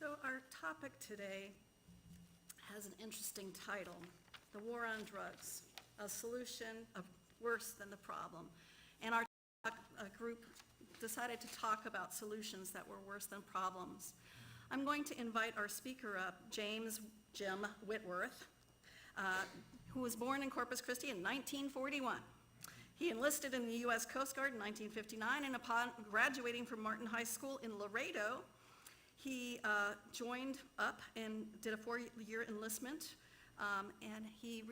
So our topic today has an interesting title, The War on Drugs, a solution of worse than the problem. And our group decided to talk about solutions that were worse than problems. I'm going to invite our speaker up, Jim Whitworth, who was born in Corpus Christi in 1941. He enlisted in the U.S. Coast Guard in 1959, and upon graduating from Martin High School in Laredo, he joined up and did a 4-year enlistment, and he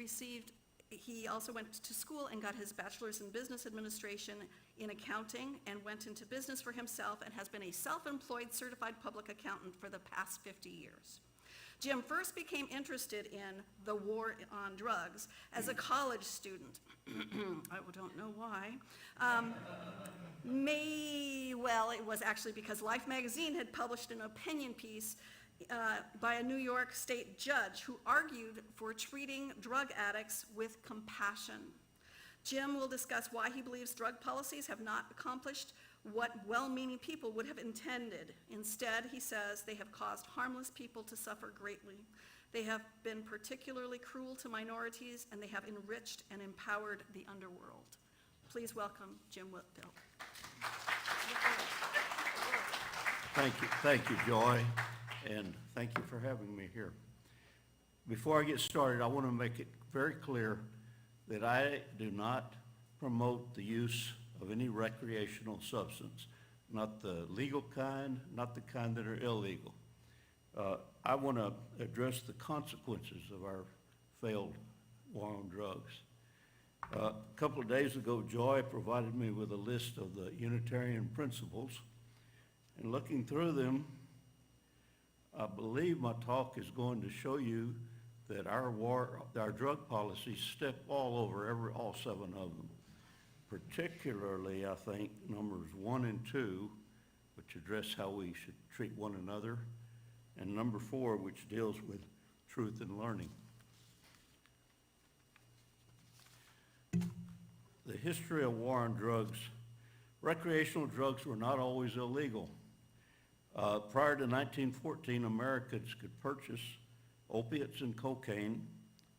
also went to school and got his bachelor's in business administration in accounting and went into business for himself and has been a self-employed certified public accountant for the past 50 years. Jim first became interested in the war on drugs as a college student. I don't know why. It was actually because Life magazine had published an opinion piece by a New York state judge who argued for treating drug addicts with compassion. Jim will discuss why he believes drug policies have not accomplished what well-meaning people would have intended. Instead, he says, they have caused harmless people to suffer greatly. They have been particularly cruel to minorities, and they have enriched and empowered the underworld. Please welcome Jim Whitworth. Thank you, Joy, and thank you for having me here. Before I get started, I want to make it very clear that I do not promote the use of any recreational substance, not the legal kind, not the kind that are illegal. I want to address the consequences of our failed war on drugs. A couple of days ago, Joy provided me with a list of the Unitarian principles, and looking through them, I believe my talk is going to show you that our drug policies step all over all 7 of them. Particularly, I think, numbers 1 and 2, which address how we should treat one another, and number 4, which deals with truth and learning. The history of war on drugs. Recreational drugs were not always illegal. Prior to 1914, Americans could purchase opiates and cocaine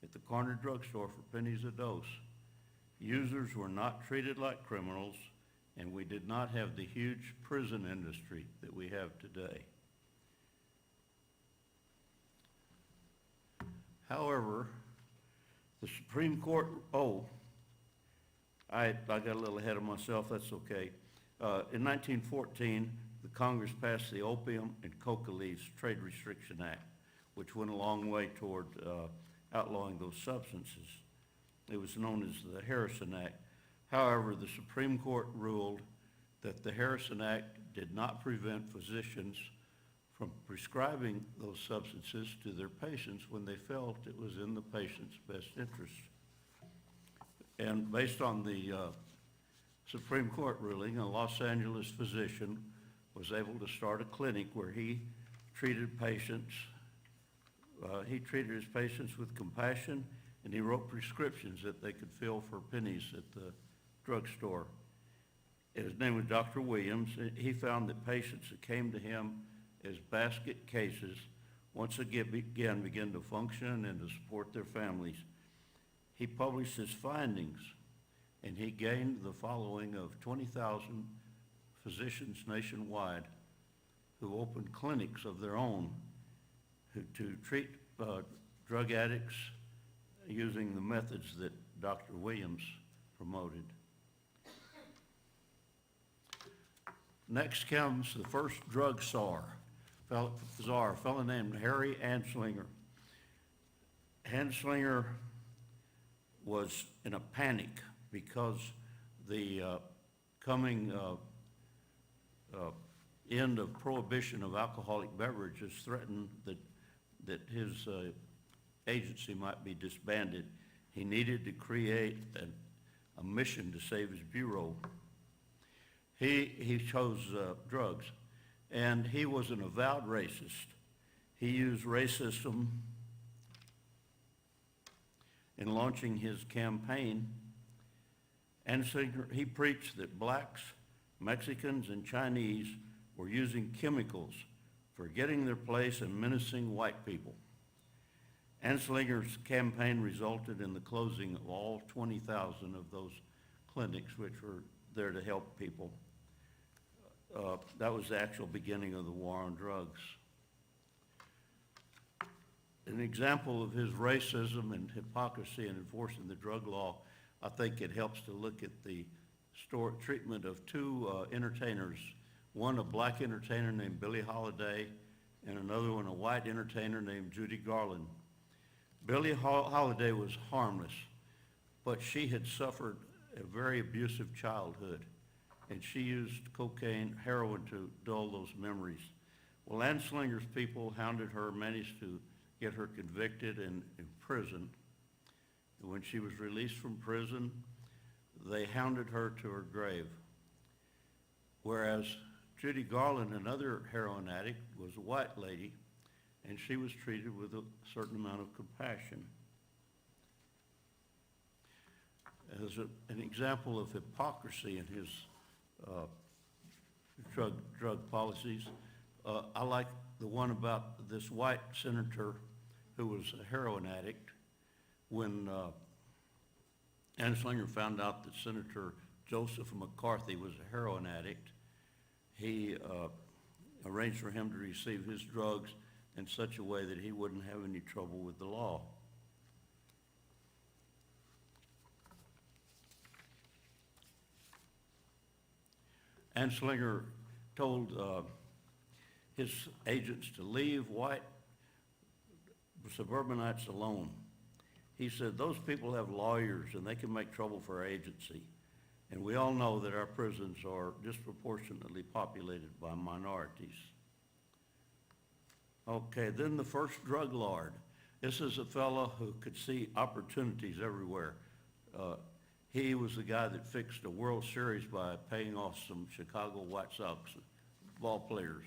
at the corner drugstore for pennies a dose. Users were not treated like criminals, and we did not have the huge prison industry that we have today. However, the Supreme Court, I got a little ahead of myself, that's okay. In 1914, the Congress passed the Opium and Coca Leaves Trade Restriction Act, which went a long way toward outlawing those substances. It was known as the Harrison Act. However, the Supreme Court ruled that the Harrison Act did not prevent physicians from prescribing those substances to their patients when they felt it was in the patient's best interest. And based on the Supreme Court ruling, a Los Angeles physician was able to start a clinic where he treated patients. He treated his patients with compassion, and he wrote prescriptions that they could fill for pennies at the drugstore. His name was Dr. Williams. He found that patients that came to him as basket cases once again began to function and to support their families. He published his findings, and he gained the following of 20,000 physicians nationwide who opened clinics of their own to treat drug addicts using the methods that Dr. Williams promoted. Next comes the first drug czar, a fellow named Harry Anslinger. Anslinger was in a panic because the coming end of prohibition of alcoholic beverages threatened that his agency might be disbanded. He needed to create a mission to save his bureau. He chose drugs, and he was an avowed racist. He used racism in launching his campaign. Anslinger, he preached that blacks, Mexicans, and Chinese were using chemicals forgetting their place and menacing white people. Anslinger's campaign resulted in the closing of all 20,000 of those clinics which were there to help people. That was the actual beginning of the war on drugs. An example of his racism and hypocrisy in enforcing the drug law, I think it helps to look at the treatment of two entertainers, one a black entertainer named Billie Holiday and another one a white entertainer named Judy Garland. Billie Holiday was harmless, but she had suffered a very abusive childhood, and she used cocaine, heroin to dull those memories. Well, Anslinger's people hounded her, managed to get her convicted and imprisoned. And when she was released from prison, they hounded her to her grave. Whereas Judy Garland, another heroin addict, was a white lady, and she was treated with a certain amount of compassion. As an example of hypocrisy in his drug policies, I like the one about this white senator who was a heroin addict. When Anslinger found out that Senator Joseph McCarthy was a heroin addict, he arranged for him to receive his drugs in such a way that he wouldn't have any trouble with the law. Anslinger told his agents to leave white suburbanites alone. He said, those people have lawyers and they can make trouble for our agency. And we all know that our prisons are disproportionately populated by minorities. Okay, then the first drug lord. This is a fellow who could see opportunities everywhere. He was the guy that fixed a World Series by paying off some Chicago White Sox ball players.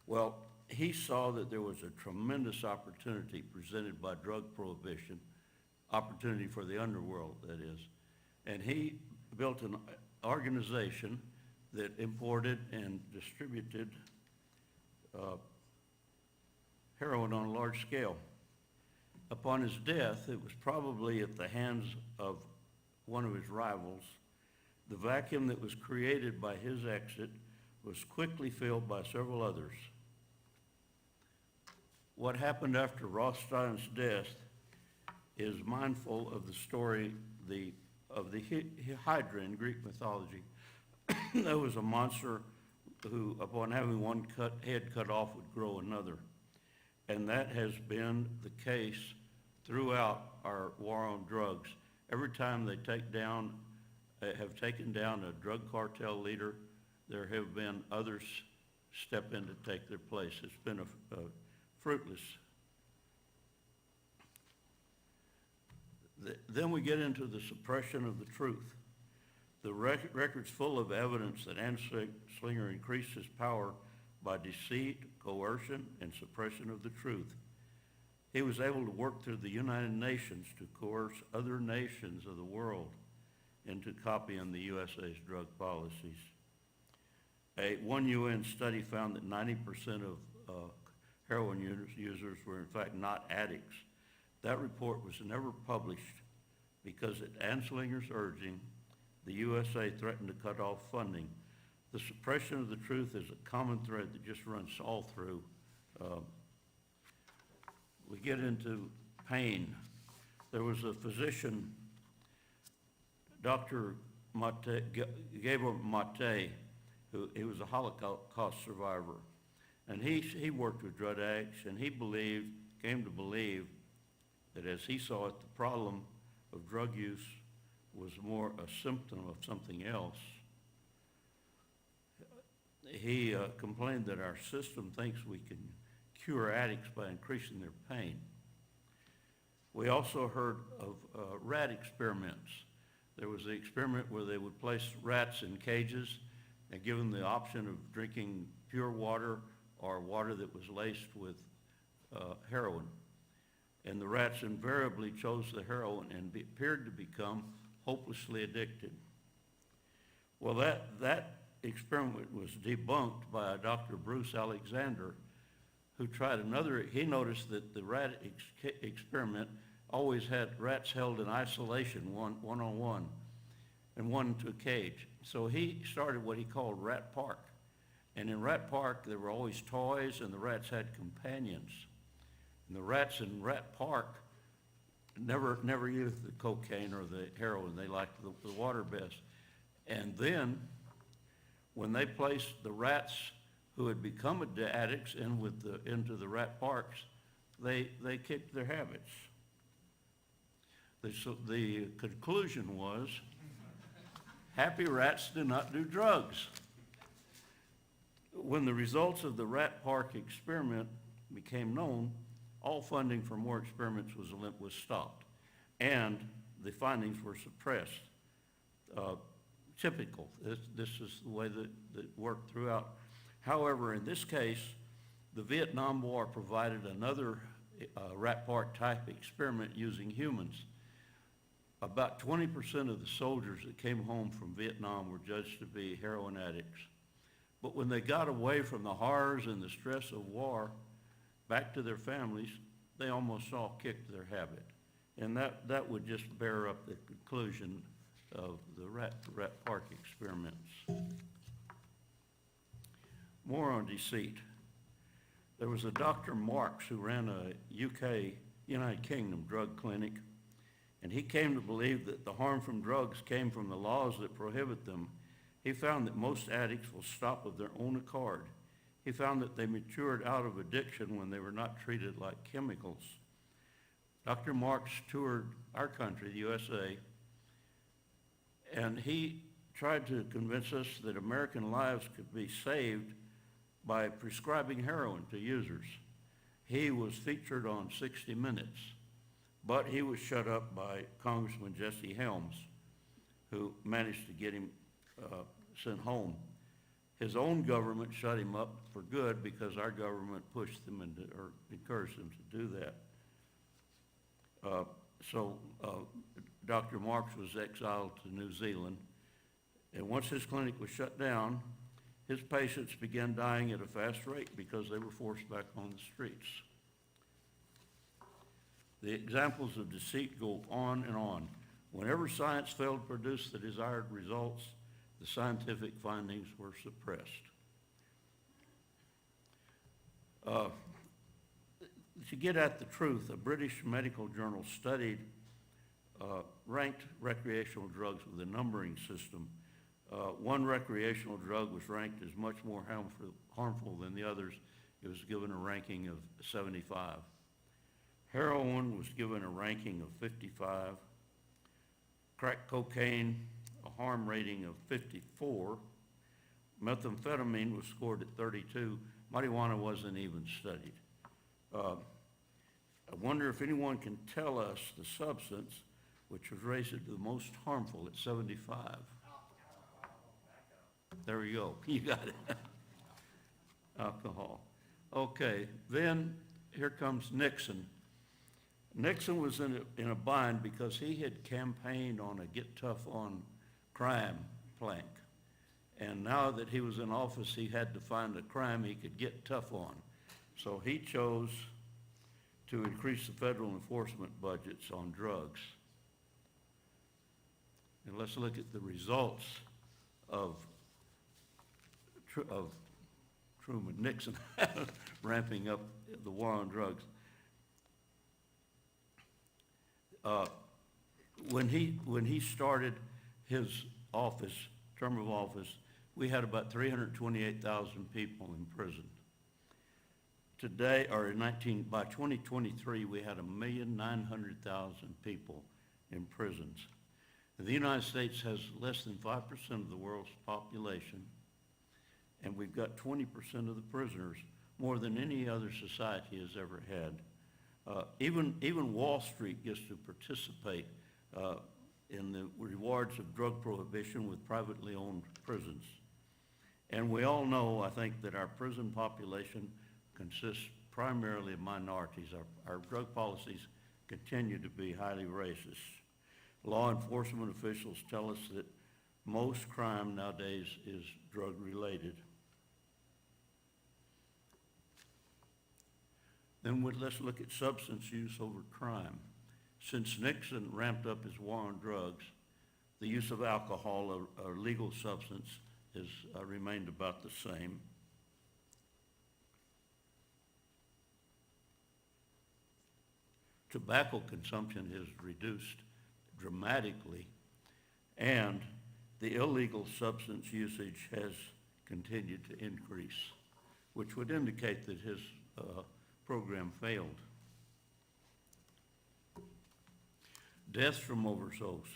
Well, he saw that there was a tremendous opportunity presented by drug prohibition, opportunity for the underworld, that is. And he built an organization that imported and distributed heroin on a large scale. Upon his death, it was probably at the hands of one of his rivals. The vacuum that was created by his exit was quickly filled by several others. What happened after Rothstein's death is mindful of the story of the Hydra in Greek mythology. There was a monster who, upon having one head cut off, would grow another. And that has been the case throughout our war on drugs. Every time they have taken down a drug cartel leader, there have been others step in to take their place. It's been a fruitless. Then we get into the suppression of the truth. The record's full of evidence that Anslinger increased his power by deceit, coercion, and suppression of the truth. He was able to work through the United Nations to coerce other nations of the world into copying the USA's drug policies. One UN study found that 90% of heroin users were in fact not addicts. That report was never published because at Anslinger's urging, the USA threatened to cut off funding. The suppression of the truth is a common thread that just runs all through. We get into pain. There was a physician, Dr. Gabriel Mate, he was a Holocaust survivor. And he worked with drug addicts, and he came to believe that as he saw it, the problem of drug use was more a symptom of something else. He complained that our system thinks we can cure addicts by increasing their pain. We also heard of rat experiments. There was the experiment where they would place rats in cages and give them the option of drinking pure water or water that was laced with heroin. And the rats invariably chose the heroin and appeared to become hopelessly addicted. Well, that experiment was debunked by Dr. Bruce Alexander, who tried another, he noticed that the rat experiment always had rats held in isolation, one-on-one, and one to a cage. So he started what he called Rat Park. And in Rat Park, there were always toys, and the rats had companions. And the rats in Rat Park never used the cocaine or the heroin. They liked the water best. And then, when they placed the rats who had become addicts into the rat parks, they kicked their habits. The conclusion was, happy rats do not do drugs. When the results of the rat park experiment became known, all funding for more experiments was stopped, and the findings were suppressed. Typical. This is the way that worked throughout. However, in this case, the Vietnam War provided another rat park type experiment using humans. About 20% of the soldiers that came home from Vietnam were judged to be heroin addicts. But when they got away from the horrors and the stress of war, back to their families, they almost all kicked their habit. And that would just bear up the conclusion of the rat park experiments. More on deceit. There was a Dr. Marks who ran a United Kingdom drug clinic, and he came to believe that the harm from drugs came from the laws that prohibit them. He found that most addicts will stop of their own accord. He found that they matured out of addiction when they were not treated like chemicals. Dr. Marks toured our country, the USA, and he tried to convince us that American lives could be saved by prescribing heroin to users. He was featured on 60 Minutes, but he was shut up by Congressman Jesse Helms, who managed to get him sent home. His own government shut him up for good because our government pushed them or encouraged them to do that. So Dr. Marks was exiled to New Zealand, and once his clinic was shut down, his patients began dying at a fast rate because they were forced back on the streets. The examples of deceit go on and on. Whenever science failed to produce the desired results, the scientific findings were suppressed. To get at the truth, a British medical journal studied ranked recreational drugs with a numbering system. One recreational drug was ranked as much more harmful than the others. It was given a ranking of 75. Heroin was given a ranking of 55. Crack cocaine, a harm rating of 54. Methamphetamine was scored at 32. Marijuana wasn't even studied. I wonder if anyone can tell us the substance which was rated the most harmful at 75. There you go. You got it. Alcohol. Okay, then here comes Nixon. Nixon was in a bind because he had campaigned on a get tough on crime plank. And now that he was in office, he had to find a crime he could get tough on. So he chose to increase the federal enforcement budgets on drugs. And let's look at the results of Truman Nixon ramping up the war on drugs. When he started his term of office, we had about 328,000 people in prison. Today, by 2023, we had 1,900,000 people in prisons. The United States has less than 5% of the world's population, and we've got 20% of the prisoners, more than any other society has ever had. Even Wall Street gets to participate in the rewards of drug prohibition with privately owned prisons. And we all know, I think, that our prison population consists primarily of minorities. Our drug policies continue to be highly racist. Law enforcement officials tell us that most crime nowadays is drug-related. Then let's look at substance use over crime. Since Nixon ramped up his war on drugs, the use of alcohol, a legal substance, has remained about the same. Tobacco consumption has reduced dramatically, and the illegal substance usage has continued to increase, which would indicate that his program failed. Deaths from overdose.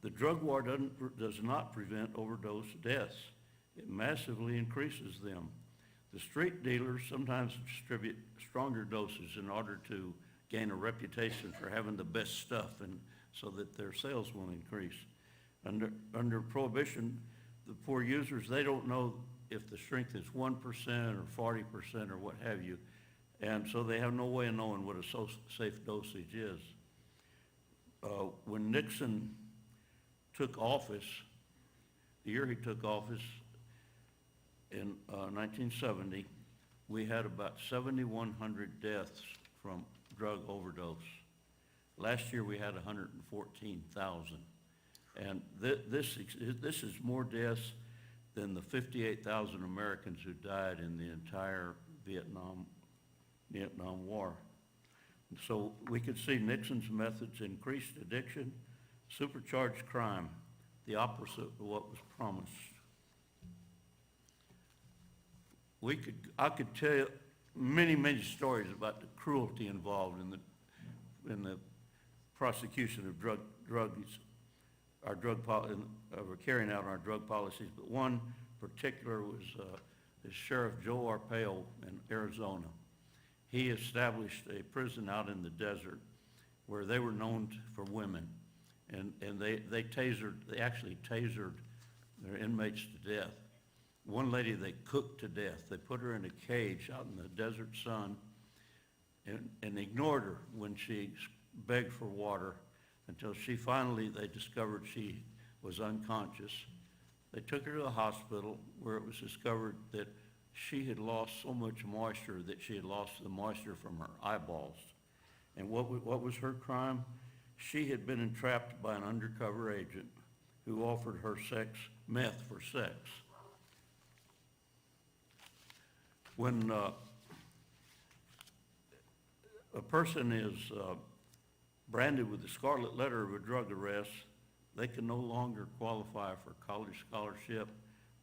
The drug war does not prevent overdose deaths. It massively increases them. The street dealers sometimes distribute stronger doses in order to gain a reputation for having the best stuff, and so that their sales will increase. Under Prohibition, the poor users, they don't know if the strength is 1% or 40% or what have you, and so they have no way of knowing what a safe dosage is. When Nixon took office, the year he took office in 1970, we had about 7,100 deaths from drug overdose. Last year we had 114,000. And this is more deaths than the 58,000 Americans who died in the entire Vietnam War. And so we could see Nixon's methods increased addiction, supercharged crime, the opposite of what was promised. I could tell you many stories about the cruelty involved in the prosecution of carrying out our drug policies. But one particular was Sheriff Joe Arpaio in Arizona. He established a prison out in the desert where they were known for women, and they actually tasered their inmates to death. One lady they cooked to death. They put her in a cage out in the desert sun and ignored her when she begged for water until they discovered she was unconscious. They took her to the hospital where it was discovered that she had lost so much moisture that she had lost the moisture from her eyeballs. And what was her crime? She had been entrapped by an undercover agent who offered her meth for sex. When a person is branded with the scarlet letter of a drug arrest, they can no longer qualify for college scholarship.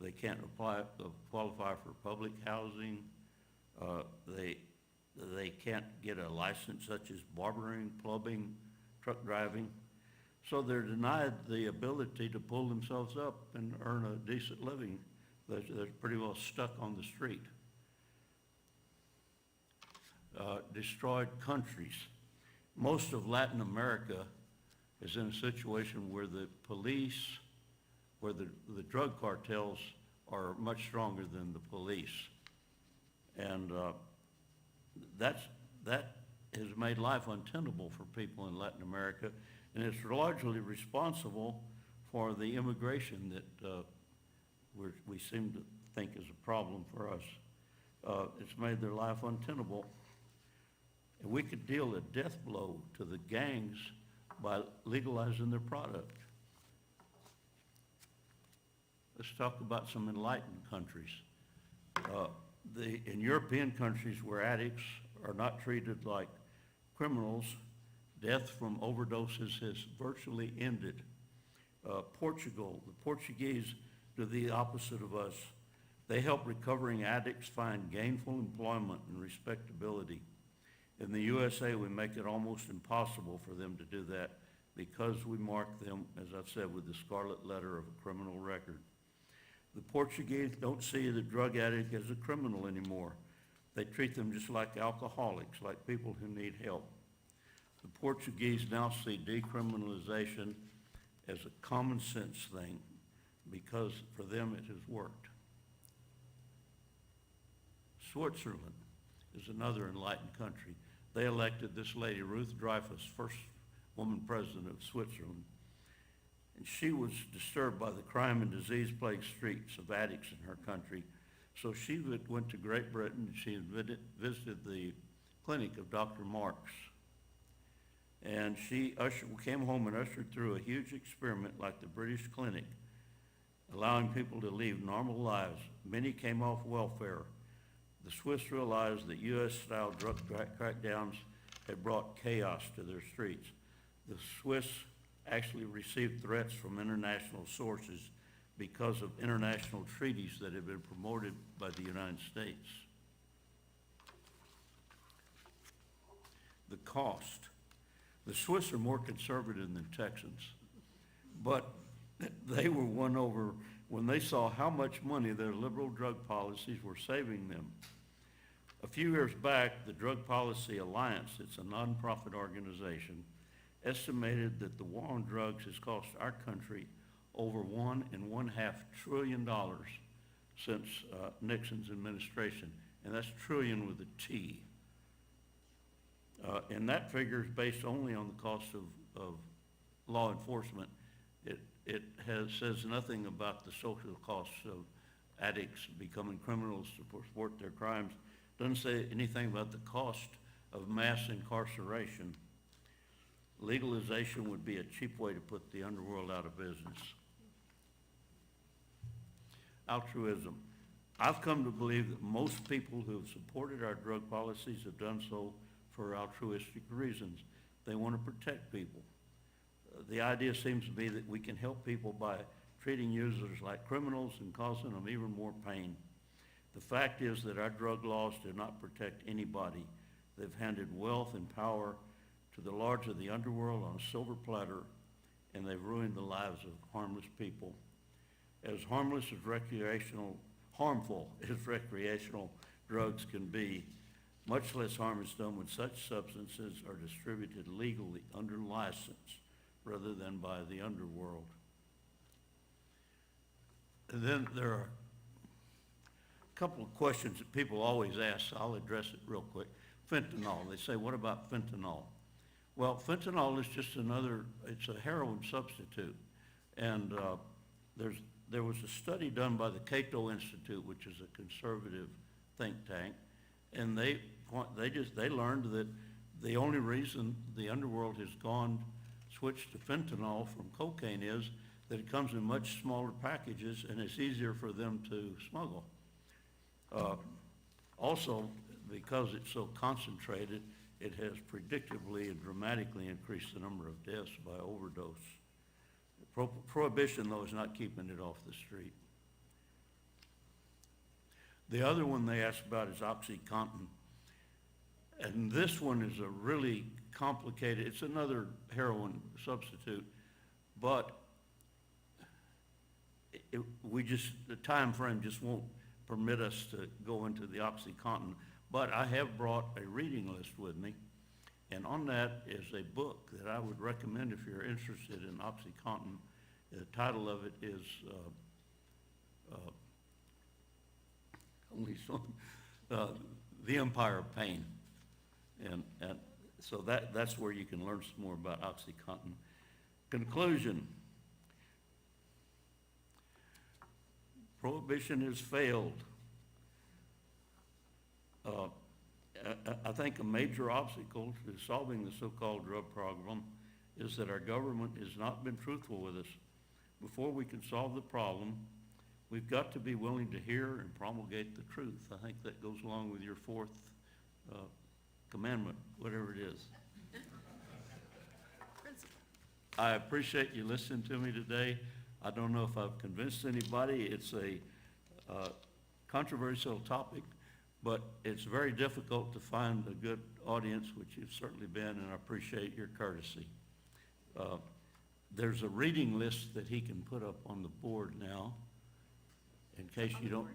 They can't qualify for public housing. They can't get a license such as barbering, plumbing, truck driving. So they're denied the ability to pull themselves up and earn a decent living. They're pretty well stuck on the street. Destroyed countries. Most of Latin America is in a situation where the police, where the drug cartels are much stronger than the police. And that has made life untenable for people in Latin America, and it's largely responsible for the immigration that we seem to think is a problem for us. It's made their life untenable. And we could deal a death blow to the gangs by legalizing their product. Let's talk about some enlightened countries. In European countries where addicts are not treated like criminals, death from overdoses has virtually ended. Portugal, the Portuguese do the opposite of us. They help recovering addicts find gainful employment and respectability. In the USA, we make it almost impossible for them to do that because we mark them, as I've said, with the scarlet letter of a criminal record. The Portuguese don't see the drug addict as a criminal anymore. They treat them just like alcoholics, like people who need help. The Portuguese now see decriminalization as a common sense thing because for them it has worked. Switzerland is another enlightened country. They elected this lady, Ruth Dreyfus, first woman president of Switzerland. And she was disturbed by the crime and disease-plagued streets of addicts in her country. So she went to Great Britain. She visited the clinic of Dr. Marks. And she came home and ushered through a huge experiment like the British clinic, allowing people to lead normal lives. Many came off welfare. The Swiss realized that U.S.-style drug crackdowns had brought chaos to their streets. The Swiss actually received threats from international sources because of international treaties that had been promoted by the United States. The cost. The Swiss are more conservative than Texans, but they were won over when they saw how much money their liberal drug policies were saving them. A few years back, the Drug Policy Alliance, it's a nonprofit organization, estimated that the war on drugs has cost our country over $1.5 trillion since Nixon's administration, and that's trillion with a T. And that figure is based only on the cost of law enforcement. It says nothing about the social costs of addicts becoming criminals to support their crimes. Doesn't say anything about the cost of mass incarceration. Legalization would be a cheap way to put the underworld out of business. Altruism. I've come to believe that most people who have supported our drug policies have done so for altruistic reasons. They want to protect people. The idea seems to be that we can help people by treating users like criminals and causing them even more pain. The fact is that our drug laws do not protect anybody. They've handed wealth and power to the lords of the underworld on a silver platter, and they've ruined the lives of harmless people. As harmful as recreational drugs can be, much less harm is done when such substances are distributed legally under license rather than by the underworld. And then there are a couple of questions that people always ask. I'll address it real quick. Fentanyl. They say, what about fentanyl? Well, fentanyl is just it's a heroin substitute. And there was a study done by the Cato Institute, which is a conservative think tank, and they learned that the only reason the underworld has switched to fentanyl from cocaine is that it comes in much smaller packages and it's easier for them to smuggle. Also, because it's so concentrated, it has predictably and dramatically increased the number of deaths by overdose. Prohibition, though, is not keeping it off the street. The other one they asked about is OxyContin. And this one is a really complicated, it's another heroin substitute, but the time frame just won't permit us to go into the OxyContin. But I have brought a reading list with me, and on that is a book that I would recommend if you're interested in OxyContin. The title of it is The Empire of Pain. And so that's where you can learn some more about OxyContin. Conclusion. Prohibition has failed. I think a major obstacle to solving the so-called drug problem is that our government has not been truthful with us. Before we can solve the problem, we've got to be willing to hear and promulgate the truth. I think that goes along with your fourth commandment, whatever it is. I appreciate you listening to me today. I don't know if I've convinced anybody. It's a controversial topic, but it's very difficult to find a good audience, which you've certainly been, and I appreciate your courtesy. There's a reading list that he can put up on the board now, in case you don't.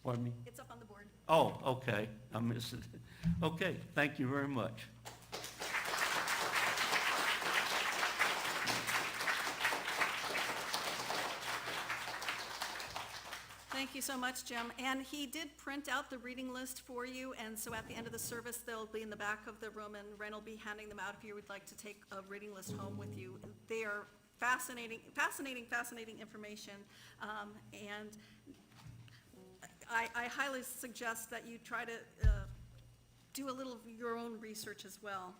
Pardon me? It's up on the board. Oh, okay. I missed it. Okay, thank you very much. Thank you so much, Jim. And he did print out the reading list for you, and so at the end of the service, they'll be in the back of the room, and Ren will be handing them out if you would like to take a reading list home with you. They are fascinating information, and I highly suggest that you try to do a little of your own research as well.